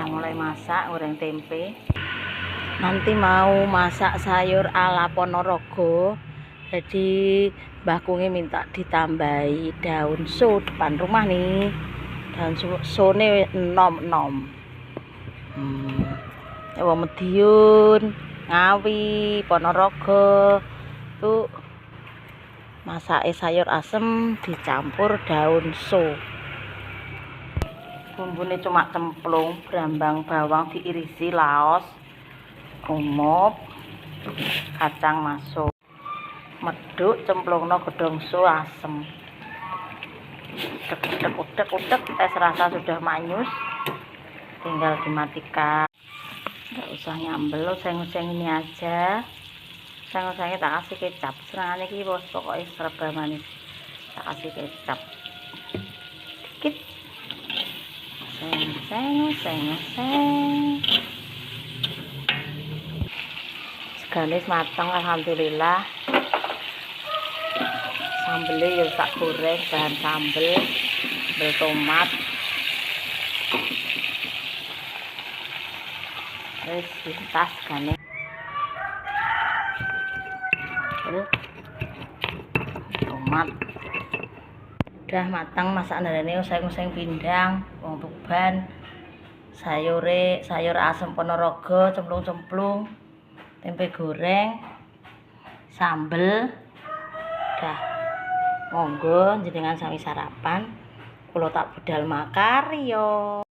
udah mulai masak goreng tempe. Nanti mau masak sayur ala Ponorogo. Jadi Mbah Kungi minta ditambahi daun so depan rumah nih. Daun so ini enom-enom. Wong Madiun, Ngawi, Ponorogo tuh masak sayur asem dicampur daun so. Bumbune cuma cemplung, brambang, bawang diirisi, laos, umub, kacang masuk, meduk, cemplungno godhong so asem. Udek, tes rasa sudah manyus, tinggal dimatikan. Nggak usah nyambel, useng-useng ini aja. Useng-usengnya tak kasih kecap. Senengane iki bos, pokoknya serba manis. Tak kasih kecap dikit. Seng. Seganis mateng alhamdulillah. Sambelnya ya tak goreng, bahan sambel tomat. Wis pintas gane. Tomat udah matang, masak ini useng-useng pindang, bawang tuban, sayur asem Ponorogo, cemplung-cemplung, tempe goreng, sambel. Udah monggo jenengan sami sarapan, kula tak budal makaryo.